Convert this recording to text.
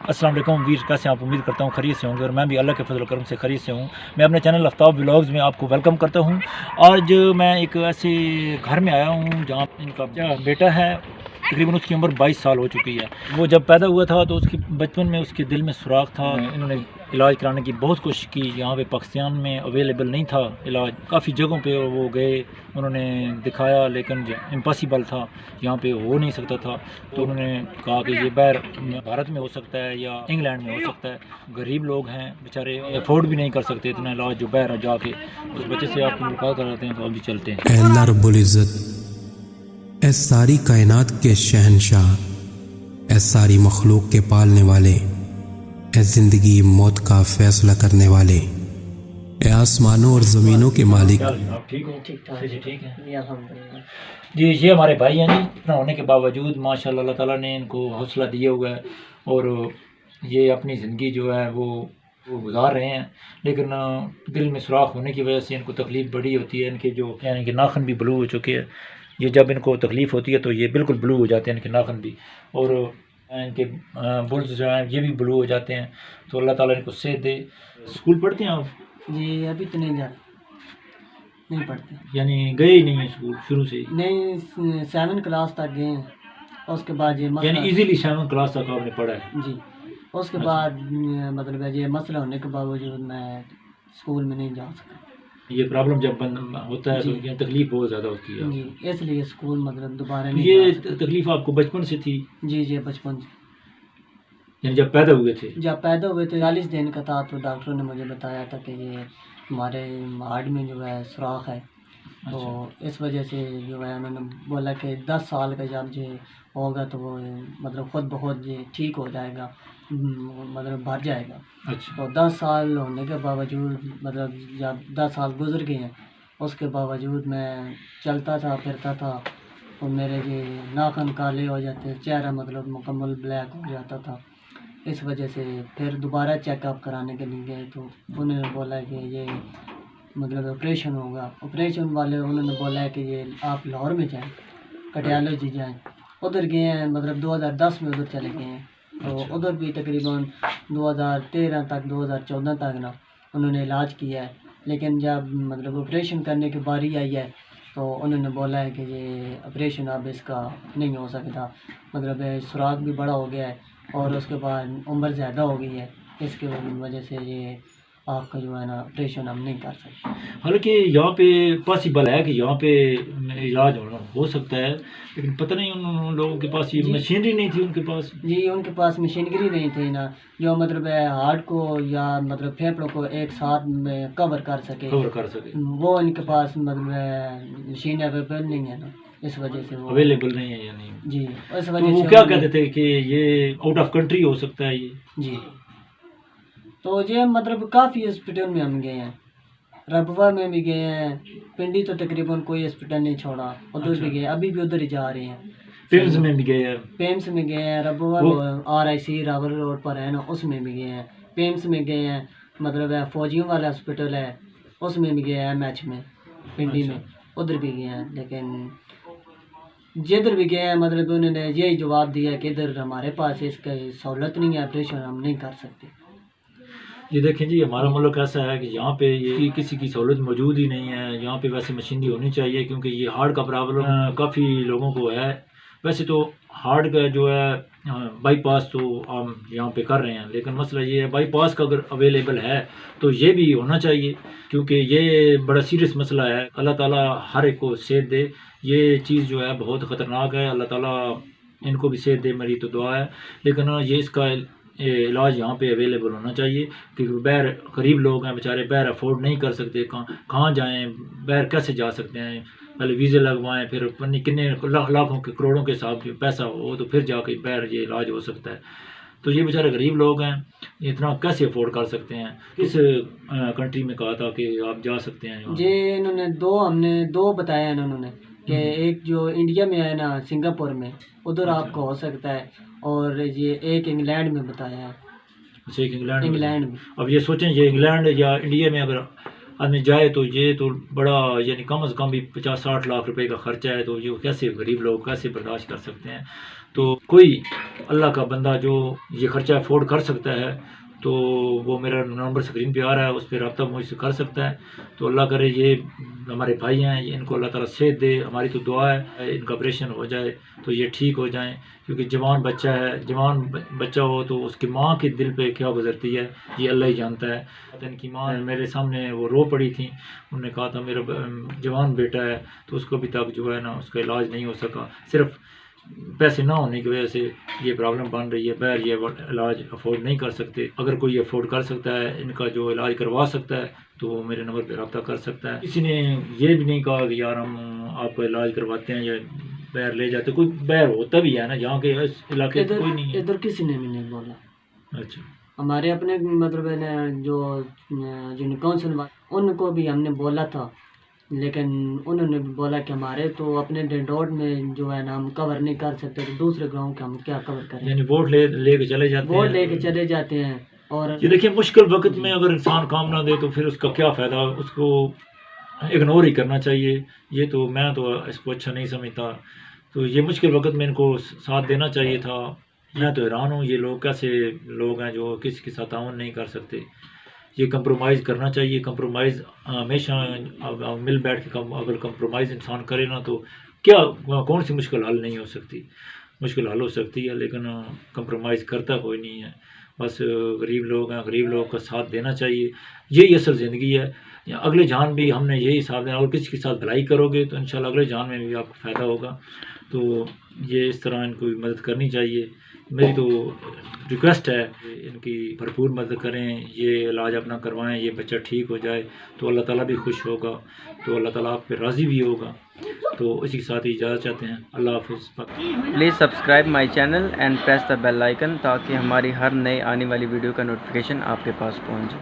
अस्सलाम वालेकुम वीर, कैसे आप? उम्मीद करता हूँ खरीद से होंगे और मैं भी अल्लाह के फजल करम से खरीद से हूँ। मैं अपने चैनल आफ्ताब व्लॉग्स में आपको वेलकम करता हूँ। आज मैं एक ऐसे घर में आया हूँ जहाँ इनका बेटा है, तकरीबन उसकी उम्र 22 साल हो चुकी है। वो जब पैदा हुआ था तो उसकी बचपन में उसके दिल में सुराख था। इन्होंने इलाज कराने की बहुत कोशिश की, यहाँ पे पाकिस्तान में अवेलेबल नहीं था इलाज। काफ़ी जगहों पे वो गए, उन्होंने दिखाया, लेकिन इम्पॉसिबल था, यहाँ पे हो नहीं सकता था। तो उन्होंने कहा कि ये बाहर भारत में हो सकता है या इंग्लैंड में हो सकता है। गरीब लोग हैं बेचारे, अफोर्ड भी नहीं कर सकते इतना इलाज जो बाहर जाके। उस बच्चे से आपको मुलाकात कराते हैं, तो अभी चलते हैं। अल्लाह रब्बुल इज़्ज़त, ए सारी कायनात के शहंशाह, ए सारी मखलूक के पालने वाले, ए जिंदगी मौत का फैसला करने वाले, ए आसमानों और ज़मीनों के मालिक। आप ठीक हो? ठीक ठाक जी, ठीक है जी। ये हमारे भाई हैं जी। इतना होने के बावजूद माशाल्लाह अल्लाह ताला ने इनको हौसला दिया हुआ है और ये अपनी ज़िंदगी जो है वो गुजार रहे हैं। लेकिन दिल में सुराख होने की वजह से इनको तकलीफ़ बड़ी होती है। इनके जो यानी कि नाखून भी ब्लू हो चुके हैं। ये जब इनको तकलीफ़ होती है तो ये बिल्कुल ब्लू हो जाते हैं इनके नाखून भी, और इनके बुल्स जो हैं ये भी ब्लू हो जाते हैं। तो अल्लाह ताला इनको सेहत दे। स्कूल पढ़ते हैं आप? जी अभी तो नहीं जा नहीं पढ़ते, यानी गए ही नहीं है स्कूल शुरू से ही? नहीं 7 क्लास तक गए हैं। उसके बाद ये यानी मसला इजीली 7 क्लास तक आपने पढ़ा है? जी। उसके बाद मतलब है ये मसला होने के बावजूद मैं स्कूल में नहीं जा सका ये प्रॉब्लम जब होता है तो जी। ये तकलीफ बहुत ज़्यादा होती है। जी, इसलिए स्कूल मतलब दोबारा तो नहीं ये जा सका। तकलीफ आपको बचपन से थी? जी जी बचपन से, यानी जब पैदा हुए थे? जब पैदा हुए थे 40 दिन का था तो डॉक्टरों ने मुझे बताया था कि ये हमारे हार्ट में जो है सुराख है। तो इस वजह से जो है उन्होंने बोला कि 10 साल का जब जो होगा तो वो मतलब ख़ुद बहुत ये ठीक हो जाएगा, मतलब भर जाएगा। अच्छा। तो 10 साल होने के बावजूद मतलब जब 10 साल गुजर गए हैं, उसके बावजूद मैं चलता था फिरता था और मेरे ये नाखून काले हो जाते, चेहरा मतलब मुकम्मल ब्लैक हो जाता था। इस वजह से फिर दोबारा चेकअप कराने के लिए गए तो उन्होंने बोला कि ये मतलब ऑपरेशन होगा। ऑपरेशन वाले उन्होंने बोला है कि ये आप लाहौर में जाएं, कार्डियोलॉजी जाएं। उधर गए हैं, मतलब 2010 में उधर चले गए हैं। तो उधर भी तकरीबन 2013 तक 2014 तक ना उन्होंने इलाज किया है। लेकिन जब मतलब ऑपरेशन करने की बारी आई है तो उन्होंने बोला है कि ये ऑपरेशन अब इसका नहीं हो सकता, मतलब सुराख भी बड़ा हो गया है और उसके बाद उम्र ज़्यादा हो गई है। इसके वजह से ये आपका जो है ना ऑपरेशन हम नहीं कर सकते। हालांकि यहाँ पे पॉसिबल है कि यहाँ पे इलाज हो सकता है, लेकिन पता नहीं उन लोगों के पास ये जी। मशीनरी नहीं थी उनके पास। जी उनके पास मशीनरी नहीं थी ना, जो मतलब हार्ट को या मतलब फेफड़ों को एक साथ में कवर कर सके, वो इनके पास मतलब मशीन अवेलेबल नहीं है ना, इस वजह से वो अवेलेबल नहीं है। यानी जी इस तो वजह वो से क्या कहते थे कि ये आउट ऑफ कंट्री हो सकता है ये? जी। तो ये मतलब काफ़ी हॉस्पिटल में हम गए हैं, रबवा में भी गए हैं, पिंडी तो तकरीबन कोई हॉस्पिटल नहीं छोड़ा, उधर भी गए, अभी भी उधर ही जा रहे हैं। पेम्स में भी गए हैं? पेम्स में गए हैं, रबवा में RIC रावल रोड पर है ना उसमें भी गए हैं। पेम्स में गए हैं, मतलब है फौजियों वाला हॉस्पिटल है उसमें भी गए हैं, MH में पिंडी में उधर भी गए हैं। लेकिन जिधर भी गए हैं मतलब उन्होंने यही जवाब दिया कि इधर हमारे पास इसका सहूलत नहीं है, ऑपरेशन हम नहीं कर सकते। ये देखें जी, हमारा मुल्क ऐसा है कि यहाँ पे ये किसी की सहूलत मौजूद ही नहीं है। यहाँ पे वैसे मशीनरी होनी चाहिए क्योंकि ये हार्ट का प्रॉब्लम काफ़ी लोगों को है। वैसे तो हार्ट का जो है बाईपास तो हम यहाँ पे कर रहे हैं, लेकिन मसला ये है बाईपास का अगर अवेलेबल है तो ये भी होना चाहिए क्योंकि ये बड़ा सीरियस मसला है। अल्लाह ताला हर एक को सेहत दे। ये चीज़ जो है बहुत ख़तरनाक है, अल्लाह ताला इनको भी सेहत दे, मेरी तो दुआ है। लेकिन ये इसका इलाज यहाँ पे अवेलेबल होना चाहिए क्योंकि बाहर गरीब लोग हैं बेचारे, बाहर अफोर्ड नहीं कर सकते। कहाँ जाएँ, बाहर कैसे जा सकते हैं? पहले वीज़े लगवाएं, फिर पन्नी कितने लाखों के करोड़ों के हिसाब के पैसा हो तो फिर जाके बाहर ये इलाज हो सकता है। तो ये बेचारे गरीब लोग हैं, इतना कैसे अफोर्ड कर सकते हैं? किस कंट्री में कहा था कि आप जा सकते हैं? ये इन्होंने हमने दो बताया इन्होंने कि एक जो इंडिया में है ना सिंगापुर में, उधर आपको हो सकता है, और ये एक इंग्लैंड में बताया है। अच्छा, एक इंग्लैंड में अब ये सोचें ये इंग्लैंड या इंडिया में अगर آدمی جائے تو یہ تو بڑا یعنی کم از کم بھی 50-60 لاکھ روپے کا خرچہ ہے، تو یہ کیسے غریب لوگ کیسے برداشت کر سکتے ہیں؟ تو کوئی اللہ کا بندہ جو یہ خرچہ افورڈ کر سکتا ہے تو وہ میرا نمبر اسکرین پہ آ رہا ہے، اس پہ رابطہ مجھ سے کر سکتا ہے. تو اللہ کرے یہ ہمارے بھائی ہیں، ان کو اللہ تعالیٰ صحت دے. ہماری تو دعا ہے ان کا آپریشن ہو جائے تو یہ ٹھیک ہو جائیں، کیونکہ جوان بچہ ہے، جوان بچہ ہو تو اس کی ماں کے دل پہ کیا گزرتی ہے یہ اللہ ہی جانتا ہے. ان کی ماں میرے سامنے وہ رو پڑی تھیں، انہوں نے کہا تھا میرا جوان بیٹا ہے تو اس کو ابھی تک جو ہے نا اس کا علاج نہیں ہو سکا، صرف پیسے نہ ہونے کی وجہ سے یہ پرابلم بن رہی ہے. بہر یہ علاج افورڈ نہیں کر سکتے. اگر کوئی افورڈ کر سکتا ہے، ان کا جو علاج کروا سکتا ہے تو وہ میرے نمبر پہ رابطہ کر سکتا ہے. کسی نے یہ بھی نہیں کہا کہ یار ہم آپ کا علاج کرواتے ہیں یا بہر لے جاتے. کوئی بہر ہوتا بھی ہے نا جہاں کے اس علاقے میں کوئی نہیں ہے. ادھر کسی نے بھی نہیں بولا. اچھا، ہمارے اپنے مطلب جو جن کونسل ان کو بھی ہم نے بولا تھا، لیکن انہوں نے بولا کہ ہمارے تو اپنے ڈنڈوٹ میں جو ہے نا ہم کور نہیں کر سکتے، تو دوسرے گاؤں کے ہم کیا کور کریں. یعنی ووٹ لے کے چلے جاتے ہیں. ووٹ لے کے چلے جاتے ہیں. اور یہ دیکھیں مشکل وقت میں اگر انسان کام نہ دے تو پھر اس کا کیا فائدہ، اس کو اگنور ہی کرنا چاہیے. یہ تو میں تو اس کو اچھا نہیں سمجھتا. تو یہ مشکل وقت میں ان کو ساتھ دینا چاہیے تھا. میں تو حیران ہوں یہ لوگ کیسے لوگ ہیں جو کسی کے ساتھ تعاون نہیں کر سکتے. یہ کمپرومائز کرنا چاہیے. کمپرومائز ہمیشہ مل بیٹھ کے اگر کمپرومائز انسان کرے نا تو کیا کون سی مشکل حل نہیں ہو سکتی. مشکل حل ہو سکتی ہے لیکن کمپرومائز کرتا کوئی نہیں ہے. بس غریب لوگ ہیں، غریب لوگوں کا ساتھ دینا چاہیے. یہی اصل زندگی ہے. اگلے جہان بھی ہم نے یہی حساب دینا. اور کسی کے ساتھ بھلائی کرو گے تو انشاءاللہ اگلے جہان میں بھی آپ کو فائدہ ہوگا. تو یہ اس طرح ان کو مدد کرنی چاہیے. میری تو ریکویسٹ ہے ان کی بھرپور مدد کریں، یہ علاج اپنا کروائیں، یہ بچہ ٹھیک ہو جائے تو اللہ تعالیٰ بھی خوش ہوگا، تو اللہ تعالیٰ آپ پہ راضی بھی ہوگا. تو اسی کے ساتھ ہی اجازت چاہتے ہیں. اللہ حافظ. Please subscribe my channel and press the bell icon تاکہ ہماری ہر نئے آنے والی ویڈیو کا نوٹیفیکیشن آپ کے پاس پہنچ جائے.